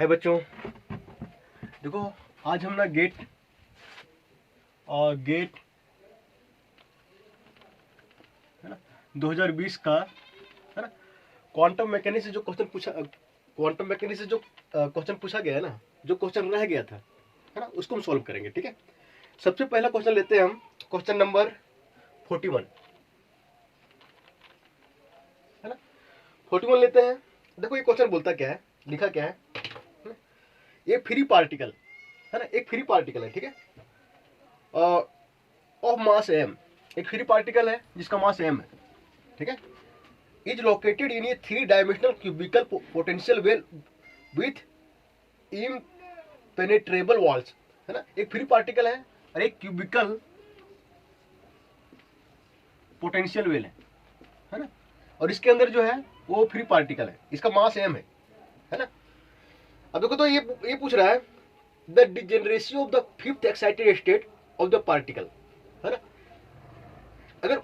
हाय बच्चों, देखो आज हम ना गेट है ना 2020 का है ना क्वांटम मैकेनिक्स से जो क्वेश्चन पूछा गया है ना, जो क्वेश्चन रह गया था है ना, उसको हम सॉल्व करेंगे। ठीक है, सबसे पहला क्वेश्चन लेते हैं हम, क्वेश्चन नंबर 41 है ना। 41 लेते हैं। देखो ये क्वेश्चन बोलता क्या है, लिखा क्या है, ये फ्री पार्टिकल है ना, एक फ्री पार्टिकल है। ठीक है, ऑफ मास एम, एक फ्री पार्टिकल है जिसका मास एम है। ठीक है, is located in a 3 dimensional cubical potential well with impenetrable walls है ना। एक फ्री पार्टिकल है और एक क्यूबिकल पोटेंशियल वेल है ना, और इसके अंदर जो है वो फ्री पार्टिकल है, इसका मास एम है ना। अब देखो तो ये पूछ रहा है the degeneracy of the fifth excited state of the particle है ना। अगर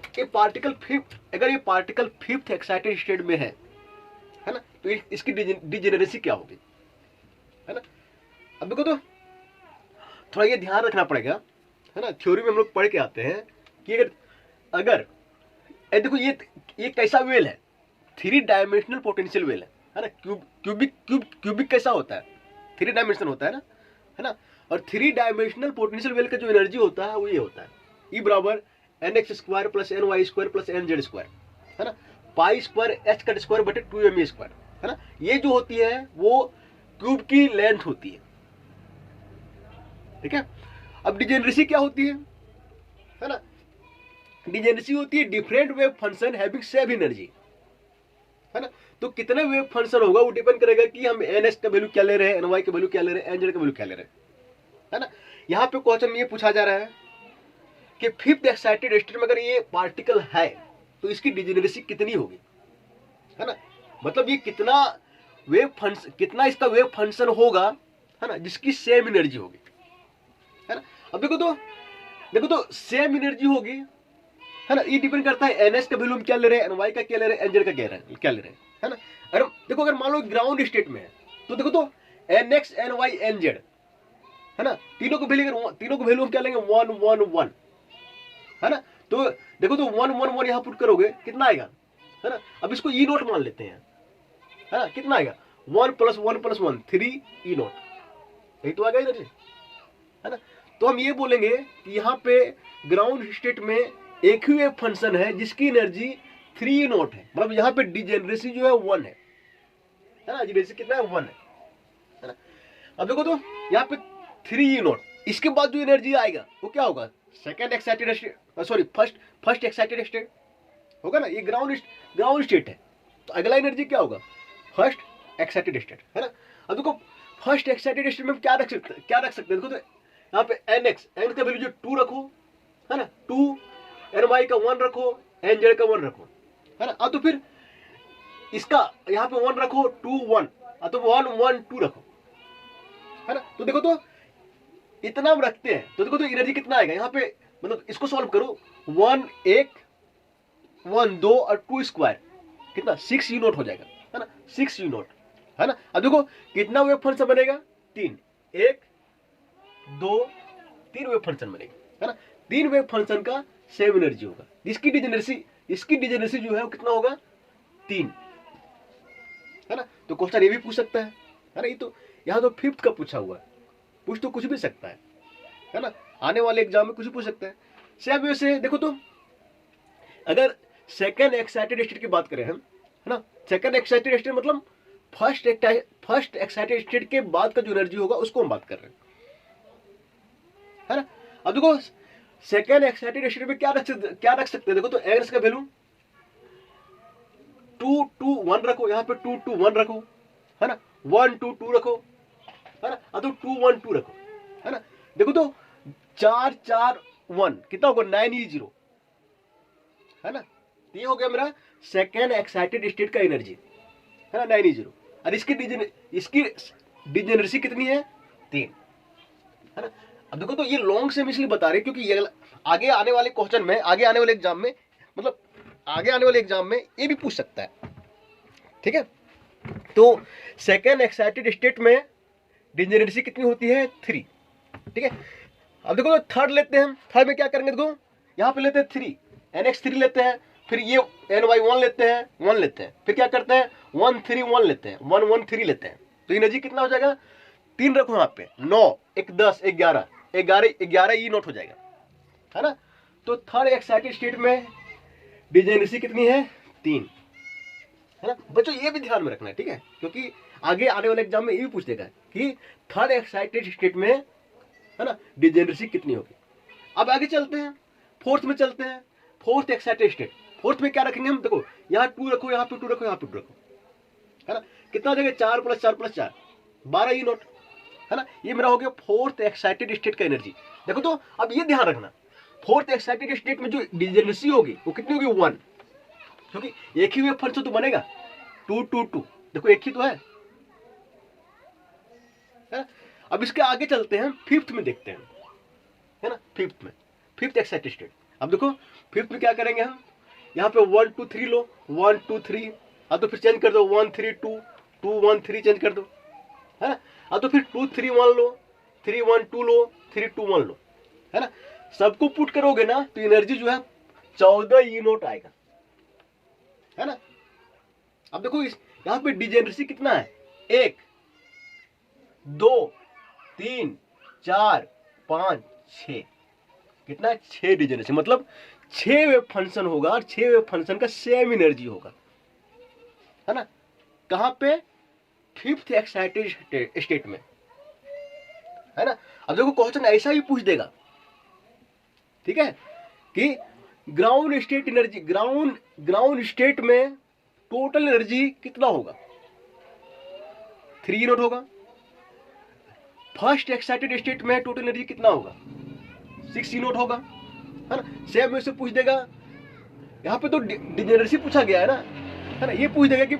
ये पार्टिकल फिफ्थ एक्साइटेड स्टेट में है ना, तो इसकी डिजेनरेसी क्या होगी है ना। अब देखो तो थोड़ा ये ध्यान रखना पड़ेगा है ना, थ्योरी में हम लोग पढ़ के आते हैं कि अगर देखो ये कैसा वेल है, 3 डायमेंशनल पोटेंशियल वेल है ना। क्यूबिक कैसा होता है, 3 डायमेंशनल होता है ना। और 3 डायमेंशनल पोटेंशियल वेल का जो एनर्जी होता है वो ये होता है, E बराबर nx² plus ny² plus nz² है ना, पाई² h² बटे 2m² है ना। ये जो होती है वो क्यूब की लेंथ होती है। ठीक है, अब डिजेनरेसी क्या होती है ना, डिजेनरेसी होती है different wave function having same energy है ना। तो कितने वेव फंक्शन होगा वो डिपेंड करेगा कि हम ns का वैल्यू क्या ले रहे हैं, ny का वैल्यू क्या ले रहे हैं, nz का वैल्यू क्या ले रहे हैं है ना। यहाँ पे क्वेश्चन ये पूछा जा रहा है कि फिफ्थ एक्साइटेड स्टेट में अगर ये पार्टिकल है तो इसकी डिजेनरेसी कितनी होगी है ना। मतलब ये कितना इसका वेव फंक्शन होगा है ना, जिसकी सेम एनर्जी होगी है ना। अब देखो तो सेम एनर्जी होगी है ना, ये डिपेंड करता है ns का वैल्यू हम क्या ले रहे हैं, ny का क्या ले रहे हैं, nz का क्या ले रहे हैं है ना। अगर मान लो ग्राउंड स्टेट में है तो देखो तो nx ny nz है ना, तीनों को वैल्यू हम क्या लेंगे 1 1 1 है ना। तो देखो तो 1 1 1 यहां पुट करोगे कितना आएगा है ना। अब इसको ई नोट मान लेते हैं है ना, कितना आएगा 1 + 1 + 1 3 ई नोट, यही तो आएगा इधर से है ना। तो हम ये बोलेंगे कि यहाँ पे ग्राउंड स्टेट में एक ही वेव फंक्शन है जिसकी एनर्जी 3 ई नोट है, मतलब यहाँ पे डिजेनरेसी जो है 1 है ना, डिजेनरेसी कितना है 1 है ना। अब देखो तो यहाँ पे 3 ई नोट, इसके बाद जो एनर्जी आएगा वो क्या होगा, second excited state, sorry first excited state होगा ना। ये ग्राउंड स्टेट है तो अगला एनर्जी क्या होगा, फर्स्ट एक्साइटेड स्टेट है ना। अब देखो फर्स्ट एक्साइटेड स्टेट में क्या रख सकते हैं, देखो तो यहाँ पे nx का वैल्यू जो 2 रखो है ना, 2 ny का 1 रखो, nz का 1 रखो है ना। अब तो फिर इसका यहाँ पे 1 रखो 2 1, तो 1 1 2 रखो है ना। तो देखो तो इतना हम रखते हैं तो देखो तो एनर्जी कितना आएगा यहाँ पे, मतलब इसको सॉल्व करो 1 1 1 2 और 2 स्क्वायर कितना 6 यू नोट हो जाएगा है ना, 6 यू नोट है ना। अब देखो कितना वेव फंक्शन बनेगा, 3 1 2 3 वेव फंक्शन बनेगा है ना। 3 वेव फंक्शन का सेम एनर्जी होगा, इसकी डिजेनरेसी जो है वो कितना होगा 3 है ना। तो क्वेश्चन ये भी पूछ सकता है ना, ये तो यहाँ तो फिफ्थ का पूछा हुआ है, पूछ तो कुछ भी सकता है ना, आने वाले एग्जाम में कुछ भी पूछ सकता है। सेम वैसे देखो तो अगर सेकेंड एक्साइटेड स्टेट की बात करें हम है ना, सेकेंड एक्साइटेड स्टेट मतलब फर्स्ट एक्साइटेड स्टेट के बाद का जो एनर्जी होगा उसको हम बात कर रहे हैं है ना। अब देखो सेकेंड एक्साइटेड स्टेट में क्या रख सकते हैं, देखो तो एनएस का वैल्यू 2 2 1 रखो, यहाँ पे 2 2 1 रखो है ना, 1 2 2 रखो है ना, तो 2 1 2 रखो है ना। देखो तो 4 4 1 कितना होगा 9 ई 0 है ना। ये हो गया मेरा सेकेंड एक्साइटेड स्टेट का एनर्जी है ना 9 ई 0, और इसकी डिजेनरेसी कितनी है 3 है ना। अब देखो तो ये लॉन्ग से हम इसलिए बता रहे क्योंकि ये आगे आने वाले क्वेश्चन में, आगे आने वाले एग्जाम में ये भी पूछ सकता है। ठीक है, तो सेकेंड एक्साइटेड स्टेट में डिजेनरेसी कितनी होती है 3, ठीक है। अब देखो तो थर्ड लेते हैं, थर्ड में क्या करेंगे, देखो यहाँ पे लेते हैं 3, NX3 लेते हैं, फिर ये NY1 लेते हैं, 1 लेते हैं, फिर क्या करते हैं 1 3 1 लेते हैं, 1 1 3 लेते हैं, तो एनर्जी कितना हो जाएगा, 3 रखो यहाँ पे, 9 1 10 11 11 11 ई नॉट हो जाएगा, है ना। तो थर्ड एक्साइटेड स्टेट में डिजेनरेसी कितनी है 3, है ना। बच्चों ये भी ध्यान में रखना है, ठीक है, क्योंकि आगे आने वाले एग्जाम में ये भी पूछ देगा कि थर्ड एक्साइटेड स्टेट में, है ना, डिजेनरेसी कितनी होगी। अब आगे चलते हैं, फोर्थ में चलते हैं, फोर्थ एक्साइटेड स्टेट। फोर्थ में क्या रखेंगे हम, देखो यहाँ 2 रखो, यहाँ पे 2 रखो, यहाँ पे 2 रखो, है ना, कितना हो जाएगा 4 + 4 + 4 12 ई नॉट, है ना। ये मेरा हो गया फोर्थ एक्साइटेड स्टेट का एनर्जी। देखो तो अब ये ध्यान रखना, फोर्थ एक्साइटेड स्टेट में जो डिजेनरेसी होगी वो कितनी होगी 1, क्योंकि एक ही वेव फंक्शन तो बनेगा 2 2 2, देखो एक ही तो है ना? अब इसके आगे चलते हैं, फिफ्थ में देखते हैं, है ना, फिफ्थ में, फिफ्थ एक्साइटेड स्टेट। अब देखो फिफ्थ में क्या करेंगे हम, यहाँ पे 1 2 3 लो, 1 2 3, अब तो फिर चेंज कर दो 1 3 2 2 1 3 चेंज कर दो, है ना। अब तो फिर 2 3 1 लो, 3 1 2 लो, 3 2 1 लो, है ना। सबको पुट करोगे ना तो एनर्जी जो है 14 ई नॉट आएगा, है ना। अब देखो इस यहाँ पे डिजेनरेसी कितना है, 1 2 3 4 5 6, कितना है 6 डिजेनरेसी, मतलब 6 वेव फंक्शन होगा और 6 वेव फंक्शन का सेम एनर्जी होगा, है ना। कहां पे, फिफ्थ एक्साइटेड स्टेट में, है ना। अब देखो क्वेश्चन ऐसा ही पूछ देगा, ठीक है, कि ground state energy, ground state में टोटल एनर्जी कितना होगा, 3 नॉट होगा। फर्स्ट एक्साइटेड स्टेट में टोटल एनर्जी कितना होगा, 6 नॉट होगा, है ना। सेम में से पूछ देगा, यहाँ पे तो डिजेनरेसी पूछा गया है ना, ये पूछ देगा कि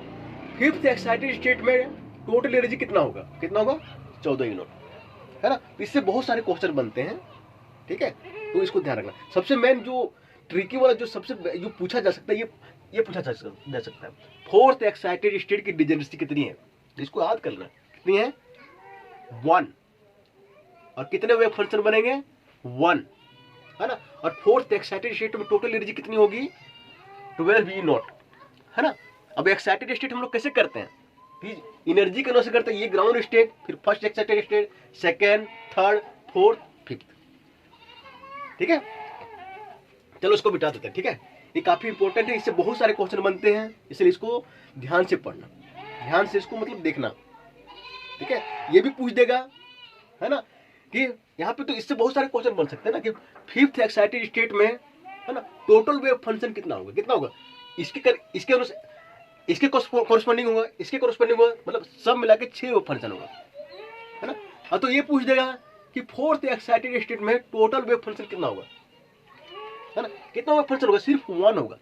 फिफ्थ एक्साइटेड स्टेट में टोटल एनर्जी कितना होगा, 14 ई नॉट, है ना। तो इससे बहुत सारे क्वेश्चन बनते हैं, ठीक है, तो इसको ध्यान रखना। सबसे मेन जो ट्रिकी वाला जो पूछा जा सकता है, ये पूछा जा सकता है, फोर्थ एक्साइटेड स्टेट की डिजेनरेसी कितनी है, तो इसको याद कर लेना, कितनी है 1, और कितने वेव फंक्शन बनेंगे 1, है ना। और फोर्थ एक्साइटेड स्टेट में टोटल एनर्जी कितनी होगी 12 ई नॉट, है ना। अब एक्साइटेड स्टेट हम लोग कैसे करते हैं, एनर्जी के अनुसार से करते हैं, ये ग्राउंड स्टेट, फिर first excited state, second, third, fourth, fifth, ठीक है। चलो इसको बिठा देते हैं, ठीक है, ये काफी इंपॉर्टेंट है, इससे बहुत सारे क्वेश्चन बनते हैं, इसलिए इसको ध्यान से पढ़ना, ध्यान से इसको मतलब देखना, ठीक है। ये भी पूछ देगा, है ना, कि यहाँ पे तो इससे बहुत सारे क्वेश्चन बन सकते हैं ना, कि फिफ्थ एक्साइटेड स्टेट में, है ना, टोटल वेव फंक्शन कितना होगा, इसके अनुसार इसके कोरस्पॉन्डिंग होगा, इसके कोरस्पॉन्डिंग होगा, मतलब सब मिला के 6 वेव फंक्शन होगा, है ना। और तो ये पूछ देगा कि फोर्थ एक्साइटेड स्टेट में टोटल वेव फंक्शन कितना होगा, है ना, कितना वेव फंक्शन होगा, सिर्फ 1 होगा,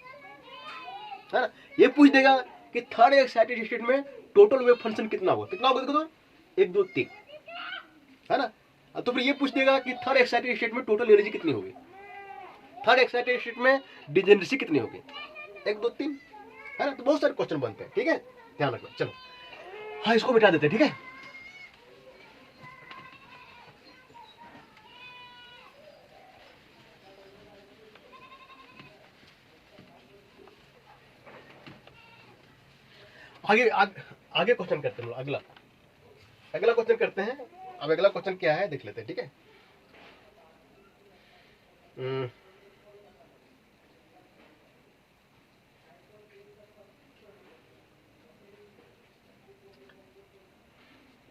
है ना। ये पूछ देगा कि थर्ड एक्साइटेड स्टेट में टोटल वेव फंक्शन कितना होगा देखो तो 1 2 3, है ना। तो फिर ये पूछ देगा कि थर्ड एक्साइटेड स्टेट में टोटल एनर्जी कितनी होगी, थर्ड एक्साइटेड स्टेट में डिजेनरेसी कितनी होगी, 1 2 3, है ना। तो बहुत सारे क्वेश्चन बनते हैं, ठीक है, ध्यान रखना। चलो हाँ, इसको मिटा देते हैं, ठीक है। आगे क्वेश्चन करते हैं, अगला क्वेश्चन करते हैं। अब अगला क्वेश्चन क्या है देख लेते हैं, ठीक है।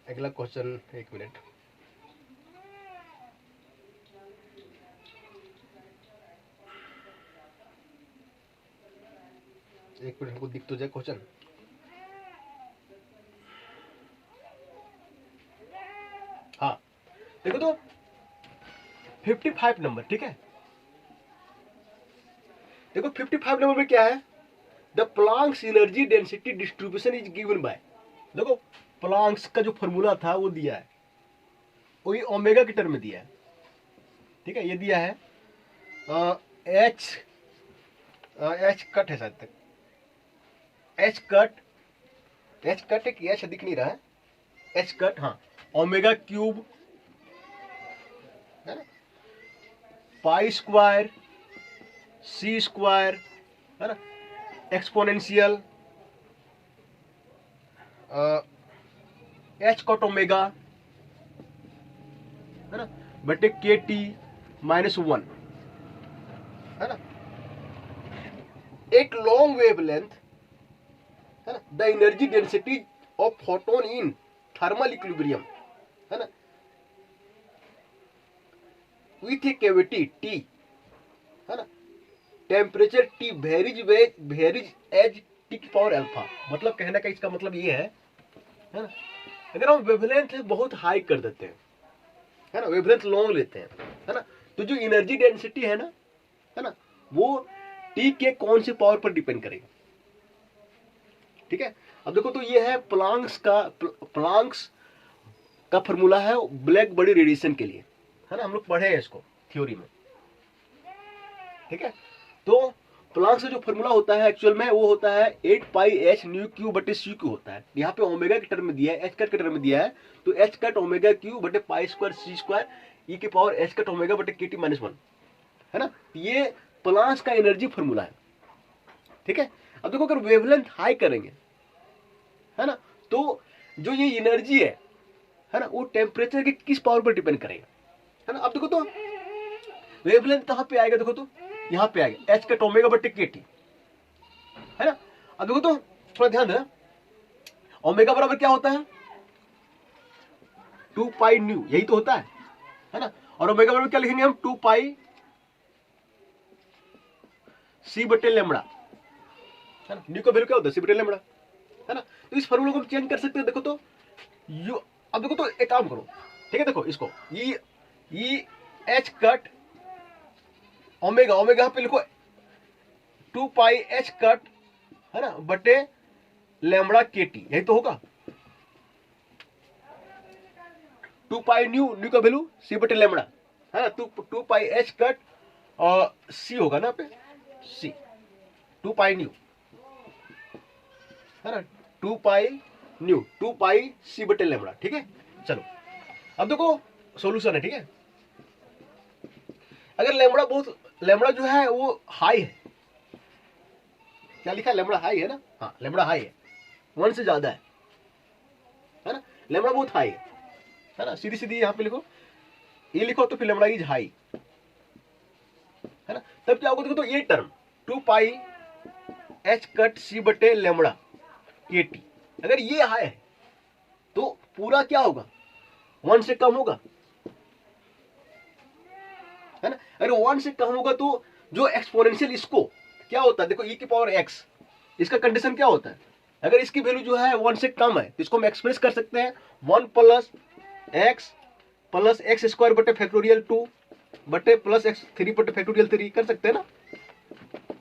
अगला क्वेश्चन, 1 मिनट, हमको दिख तो जाए क्वेश्चन। हाँ देखो तो 55 नंबर, ठीक है, देखो 55 नंबर में क्या है, the Planck's energy density distribution is given by, देखो प्लांक्स का जो फॉर्मूला था वो दिया है, वही ओमेगा की टर्म में दिया है, ठीक है। ये दिया है एच कट है शायद तक, एच कट है कि एच दिख नहीं रहा है, एच कट, हाँ, ओमेगा क्यूब, है ना, पाई स्क्वायर सी स्क्वायर, है ना, एक्सपोनेंशियल एच कॉट ओमेगा, है ना, बटे के टी -1, है ना, एक लॉन्ग वेवलेंथ, है ना, the energy density of photon in thermal equilibrium, है ना, विथ ए कैविटी टी, है ना, temperature T varies as T की पावर अल्फा। मतलब कहने का इसका मतलब ये है ना, अगर हम वेवलेंथ बहुत हाई कर देते हैं, है ना, वेवलेंथ लॉन्ग लेते हैं, है ना, तो जो एनर्जी डेंसिटी है ना, वो टी के कौन से पावर पर डिपेंड करेगा। ठीक है, अब देखो तो ये है प्लांक्स का फॉर्मूला है ब्लैक बॉडी रेडिएशन के लिए, है ना, हम लोग पढ़े हैं इसको थ्योरी में। ठीक है, तो प्लांक्स का जो फॉर्मूला होता है एक्चुअल में वो होता है 8 पाई एच न्यू क्यू बटे सी क्यू होता है। यहाँ पे ओमेगा के टर्म में दिया है, एच कट के टर्म में दिया है, तो एच कट ओमेगा क्यू बटे पाई स्क्वायर सी स्क्वायर ई की पावर एच कट ओमेगा बटे के टी -1, है ना, ये प्लांक्स का एनर्जी फॉर्मूला है। ठीक है, अब देखो अगर वेवलेंथ हाई करेंगे, है ना, तो जो ये एनर्जी है ना, वो टेम्परेचर के किस पावर पर डिपेंड करेगा, है ना। अब देखो तो वेवलेंथ कहां पे आएगा, देखो तो यहां पे आएगा एच कट ओमेगा बटे के टी, है ना। अब देखो तो थोड़ा ध्यान देना, ओमेगा बराबर क्या होता है 2 पाई न्यू, यही तो होता है ना, और ओमेगा बराबर क्या लिखेंगे हम 2 पाई सी बटे लेमड़ा, है ना, न्यू का वैल्यू क्या होता है सी बटे लेमड़ा, है ना। तो इस फॉर्मूला को हम चेंज कर सकते हैं। देखो तो यू, अब देखो तो एक काम करो, ठीक है, देखो इसको E H cut omega, omega पे लिखो 2 पाई एच कट, है ना, बटे लेमड़ा के टी, यही तो होगा 2 पाई न्यू, न्यू का वैल्यू सी बटे लेमड़ा, है ना, 2 पाई एच कट और सी होगा ना पे सी 2 पाई न्यू, है ना, 2 पाई न्यू 2 पाई सी बटे लेमड़ा। ठीक है, चलो अब देखो सॉल्यूशन है। ठीक है, अगर लेमड़ा जो है वो हाई है, क्या लिखा है लेमड़ा हाई है ना, हाँ लेमड़ा हाई है, 1 से ज्यादा है ना, लेमड़ा बहुत हाई है ना, सीधी सीधी यहाँ पे लिखो, ये लिखो तो फिर लेमड़ा इज हाई, है ना। तब क्या होगा, देखो तो ये टर्म 2 पाई एच कट सी बटे लेमड़ा के टी, अगर ये हाई है तो पूरा क्या होगा 1 से कम होगा, है ना। अगर 1 से कम होगा तो जो एक्सपोनेंशियल इसको क्या होता है, देखो e की पावर x, इसका कंडीशन क्या होता है, अगर इसकी वैल्यू जो है 1 से कम है तो इसको हम एक्सप्रेस कर सकते हैं 1 प्लस एक्स स्क्वायर बटे फैक्टोरियल 2 बटे प्लस एक्स 3 बटे फैक्टोरियल 3 कर सकते हैं ना,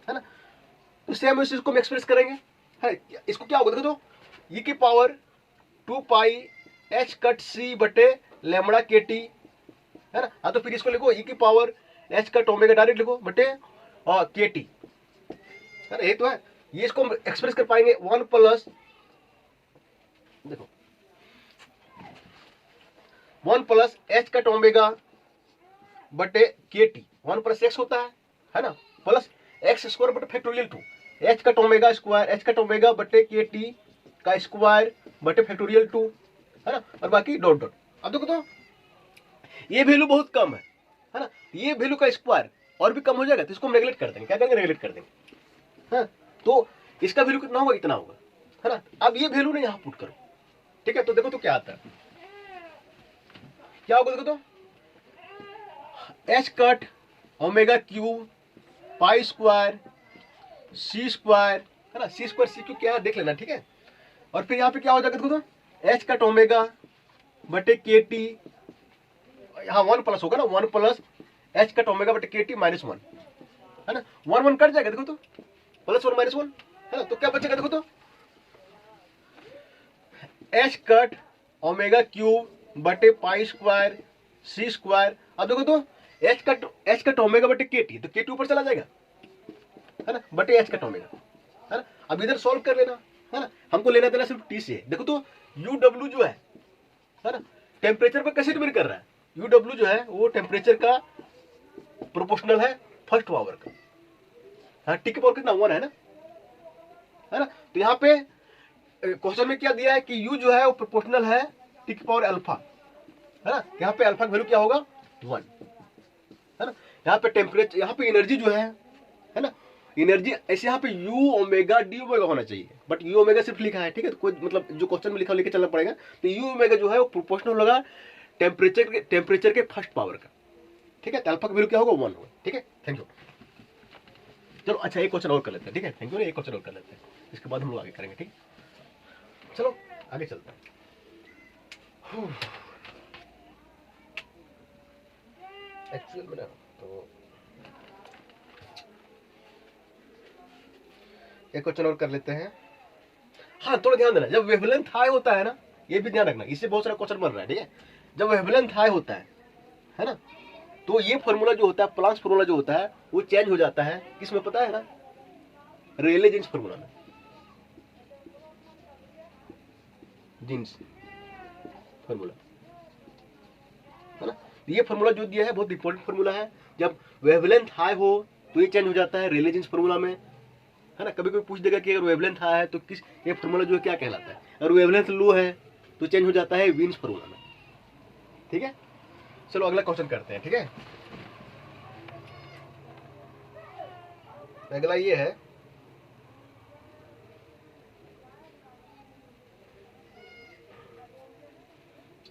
है ना। तो सेम इसको हम एक्सप्रेस करेंगे, है, इसको क्या होगा, देखो तो e की पावर 2 पाई एच कट सी बटे लेमड़ा के टी, है ना। हाँ तो फिर इसको लिखो e की power H cut omega direct लिखो बटे के टी, है ना, ये तो है, ये इसको हम एक्सप्रेस कर पाएंगे 1 प्लस, देखो 1 प्लस एच कट ओमेगा बटे के टी, 1 प्लस एक्स होता है ना, प्लस एक्स स्क्वायर बटे factorial 2 H cut omega square, H cut omega बटे के टी का स्क्वायर बटे फैक्टोरियल 2, है ना, और बाकी डॉट डॉट। अब देखो तो ये वैल्यू बहुत कम है ना, ये वैल्यू का स्क्वायर और भी कम हो जाएगा तो इसको हम नेगलेक्ट कर देंगे, क्या करेंगे नेगलेक्ट कर देंगे, हाँ, तो इसका वैल्यू कितना होगा, इतना होगा, है ना। अब ये वैल्यू ने यहां पुट करो, ठीक है, तो देखो तो क्या आता है, क्या होगा, देखो तो H cut omega cube pi square C square, है ना, सी स्क्वायर सी क्यू क्या है देख लेना, ठीक है। और फिर यहाँ पे क्या हो जाएगा, देखो तो एच कट ओमेगा बटे के टी, यहाँ 1 प्लस होगा ना, 1 प्लस एच कट ओमेगा बटे के टी -1, है ना, 1 1 कट जाएगा, देखो तो प्लस 1 -1, है ना, तो क्या बचेगा, देखो तो एच कट ओमेगा क्यूब बटे पाई स्क्वायर सी स्क्वायर। अब देखो तो एच कट ओमेगा बटे के टी, तो के टी ऊपर चला जाएगा, है ना, बटे एच कट ओमेगा, है ना। अब इधर सॉल्व कर लेना, है ना, हमको लेना देना सिर्फ टी से, देखो तो यू डब्ल्यू जो है ना, टेम्परेचर पर कैसे डिपेंड कर रहा है, यू डब्ल्यू जो है वो टेम्परेचर का प्रोपोर्शनल है फर्स्ट पावर का। हाँ, टी की पावर कितना 1 है ना। तो यहाँ पे क्वेश्चन में क्या दिया है कि u जो है वो प्रोपोर्शनल है टी की पावर अल्फा, है ना। यहाँ पे अल्फा का वैल्यू क्या होगा 1, है ना। यहाँ पे टेम्परेचर, यहाँ पे एनर्जी जो है ना, एनर्जी ऐसे यहाँ पे यू ओमेगा डी ओमेगा होना चाहिए, बट यू ओमेगा सिर्फ लिखा है, ठीक है। तो कोई मतलब जो क्वेश्चन में लिखा लेके चलना पड़ेगा। तो यू ओमेगा जो है वो प्रोपोर्शनल होगा टेम्परेचर के फर्स्ट पावर का, ठीक है। तो अल्फा का वैल्यू क्या होगा 1 होगा, ठीक है। Thank you. चलो अच्छा एक क्वेश्चन और कर लेते हैं, ठीक है। Thank you. एक क्वेश्चन और कर लेते हैं, इसके बाद हम लोग आगे करेंगे, ठीक। चलो आगे चलते हैं। एक्चुअल में ना तो एक क्वेश्चन और कर लेते हैं। हाँ, थोड़ा ध्यान देना, जब वेवलेंथ हाई होता है ना, ये भी ध्यान रखना, इससे बहुत सारा क्वेश्चन बन रहा है, ठीक है। जब वेवलेंथ हाई होता है ना, तो ये फॉर्मूला जो होता है, प्लांक्स फॉर्मूला जो होता है, वो चेंज हो जाता है किसमें पता है ना, रेले जीन्स फॉर्मूला में। जीन्स फॉर्मूला, है ना। ये फॉर्मूला जो दिया है बहुत इंपॉर्टेंट फॉर्मूला है। जब वेवलेंथ हाई हो तो ये चेंज हो जाता है रेले जीन्स फॉर्मूला में, है ना। कभी कोई पूछ देगा कि अगर वेवलेंथ हाई है तो किस, ये फॉर्मूला जो है क्या कहलाता है। अगर वेवलेंथ लो है तो चेंज हो जाता है वीन्स फॉर्मूला में, ठीक है। चलो अगला क्वेश्चन करते हैं, ठीक है। अगला ये है,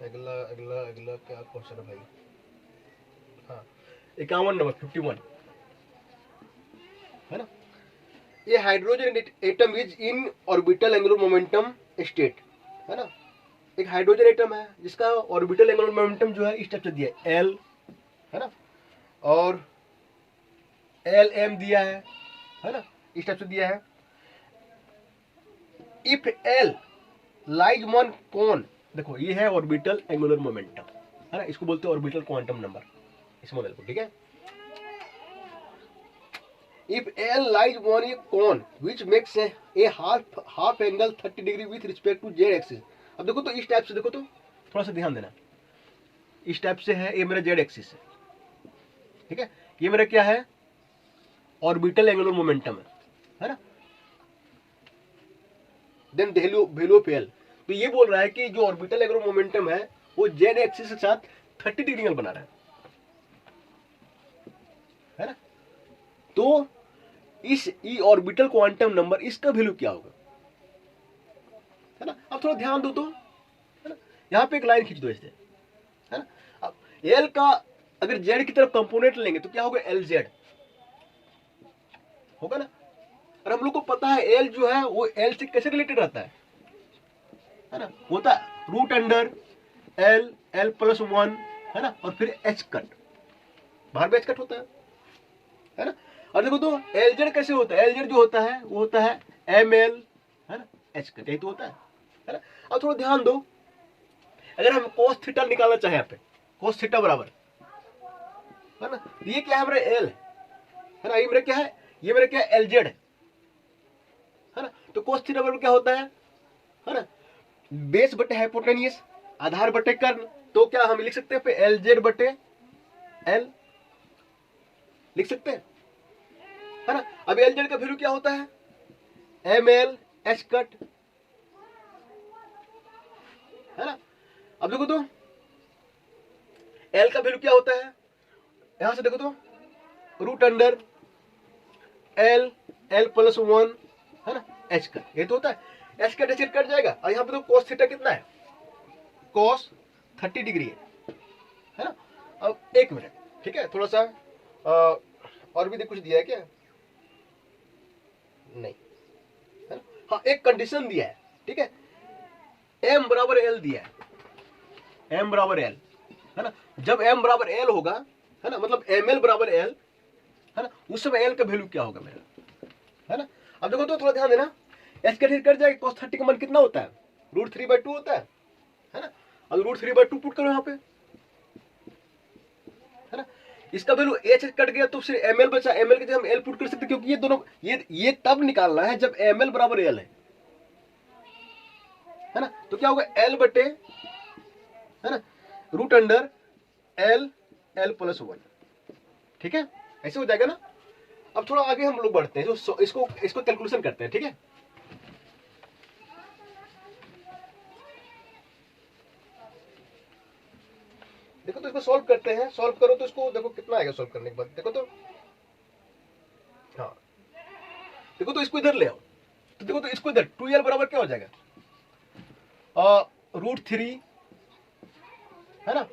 अगला अगला अगला क्या क्वेश्चन है भाई। हाँ, 51 नंबर 51, है ना। ये hydrogen atom is in orbital angular momentum state, है ना। एक हाइड्रोजन एटम है जिसका ऑर्बिटल एंगुलर मोमेंटम जो है इस टाइप से दिया है एल, है ना, और एल एम दिया है ना, इस टाइप से दिया है। इफ एल लाइज ऑन कौन, देखो ये है ऑर्बिटल एंगुलर मोमेंटम, है ना, इसको बोलते हैं ऑर्बिटल क्वांटम नंबर इस मॉडल को, ठीक है। If L lies on a cone which makes a half angle 30 degree with respect to z axis। अब देखो तो इस टाइप से, देखो तो थोड़ा सा ध्यान देना, इस टाइप से है, ये मेरा z एक्सिस है, ठीक है। ये मेरा क्या है, ऑर्बिटल एंगुलर मोमेंटम है ना। देन वैल्यू ऑफ L, तो ये बोल रहा है कि जो ऑर्बिटल एंगुलर मोमेंटम है वो z एक्सिस के साथ 30 डिग्री एंगल बना रहा है ना। तो इस ई ऑर्बिटल क्वांटम नंबर, इसका वैल्यू क्या होगा, है ना। अब थोड़ा ध्यान दो तो, है ना, यहां पे एक लाइन खींच दो इससे, है ना। अब एल का अगर जेड की तरफ कंपोनेंट लेंगे तो क्या होगा, एल जेड होगा ना। और हम लोग को पता है एल जो है वो एल से कैसे रिलेटेड रहता है ना, होता है root under L, L plus 1, है ना, और फिर एच कट, बाहर में एच कट होता है ना। और देखो तो एलजेड कैसे होता है, एलजेड जो होता है वो होता है एम एल, है ना, एच कट, यही तो होता है ना। अब थोड़ा ध्यान दो, अगर हम कोस थीटा निकालना चाहे, यहाँ पे कोस थीटा बराबर, है ना, ये क्या है, मेरा एल है ना, ये मेरा क्या है, ये मेरा क्या है, एलजेड है ना। तो कोस थीटा बराबर क्या होता है ना, बेस बटे हाइपोटेनियस, आधार बटे कर्ण। तो क्या हम लिख सकते हैं पे एलजेड बटे एल लिख सकते हैं, है ना। अब एलजेड का वैल्यू क्या होता है, एम एल एच कट, है ना। अब देखो तो एल का वैल्यू क्या होता है, यहां से देखो तो root under L, L plus 1, है ना, एच कट, ये तो होता है। एच कट एच कट जाएगा, और यहाँ पे तो कोस थीटा कितना है, कोस 30 डिग्री है ना। अब एक मिनट, ठीक है, थोड़ा सा और भी कुछ दिया है क्या, नहीं, है ना। हाँ, एक कंडीशन दिया है, ठीक है, m बराबर l दिया है, m बराबर l, है ना। जब m बराबर l होगा, है ना, मतलब ml बराबर l, है ना, उस समय l का वैल्यू क्या होगा मेरा, है ना। अब देखो तो थोड़ा ध्यान देना, एच का कट जाएगा, cos 30 का मान कितना होता है, √3/2 होता है ना। अब √3/2 पुट करो यहाँ पे, है ना। इसका वैल्यू एच कट गया तो सिर्फ एम एल बचा, एम एल के जगह हम एल पुट कर सकते, क्योंकि ये दोनों ये तब निकालना है जब एम एल बराबर एल है ना। तो क्या होगा, एल बटे, है ना, root under L L plus 1, ठीक है, ऐसे हो जाएगा ना। अब थोड़ा आगे हम लोग बढ़ते हैं, जो इसको कैलकुलेशन करते हैं, ठीक है। देखो तो इसको सॉल्व करते हैं, सॉल्व करो तो इसको देखो कितना आएगा सॉल्व करने के बाद, देखो तो, हाँ देखो तो इसको इधर ले आओ, तो देखो तो इसको इधर 2l बराबर क्या हो जाएगा, √3 है ना,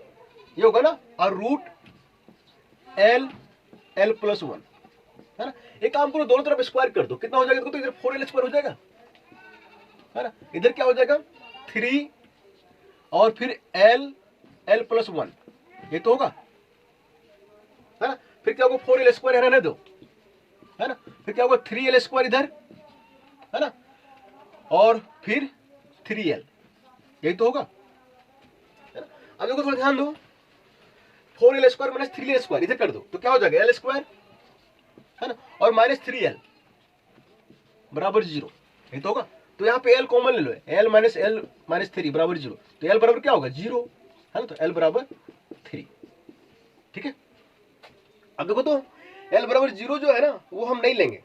ये होगा ना, और रूट एल एल प्लस 1 है ना। एक काम करो, दोनों तरफ स्क्वायर कर दो, कितना हो जाएगा, देखो तो इधर 4l स्क्वायर हो जाएगा, है ना, इधर क्या हो जाएगा 3 और फिर एल एल प्लस 1, ये तो होगा, है ना। फिर क्या होगा 4l स्क्वायर रहने दो, है ना, फिर क्या होगा 3l स्क्वायर इधर, है ना, और फिर 3l, यही तो होगा, है ना। अब देखो थोड़ा ध्यान दो, 4l square minus 3l square इधर कर दो तो क्या हो जाएगा l स्क्वायर, है ना, और माइनस 3l बराबर 0, ये तो होगा। तो यहाँ पे l कॉमन ले लो, l माइनस 3 बराबर 0, तो l बराबर क्या होगा 0, है ना, तो l बराबर 3, ठीक है। अब देखो तो l बराबर 0 जो है ना वो हम नहीं लेंगे,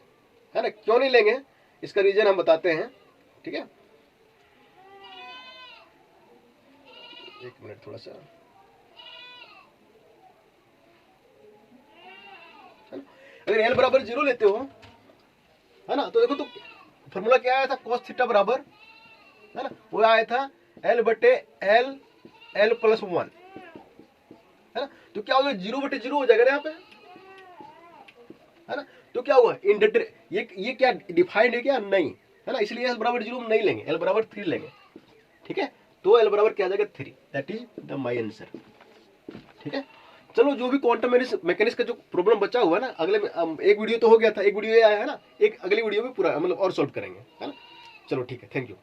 है ना, क्यों नहीं लेंगे, इसका रीजन हम बताते हैं, ठीक है। एक मिनट थोड़ा सा, है ना, अगर l बराबर 0 लेते हो, है ना, तो देखो तो फॉर्मूला क्या आया था, cos थीटा बराबर, है ना, वो आया था l बटे एल एल प्लस 1, है ना, तो क्या होगा 0 बटे 0 हो जाएगा ना यहाँ पे, है ना, तो क्या हुआ इंडेटर, ये क्या डिफाइंड है क्या, नहीं, है ना, इसलिए l बराबर 0 हम नहीं लेंगे, l बराबर 3 लेंगे, ठीक है। तो l बराबर क्या आ जाएगा 3, that is the my answer, ठीक है। चलो जो भी क्वांटम मैकेनिक्स का जो प्रॉब्लम बचा हुआ है ना, अगले में एक वीडियो तो हो गया था, एक वीडियो ये आया है ना, एक अगली वीडियो में पूरा मतलब और सॉल्व करेंगे, है ना। चलो ठीक है, थैंक यू।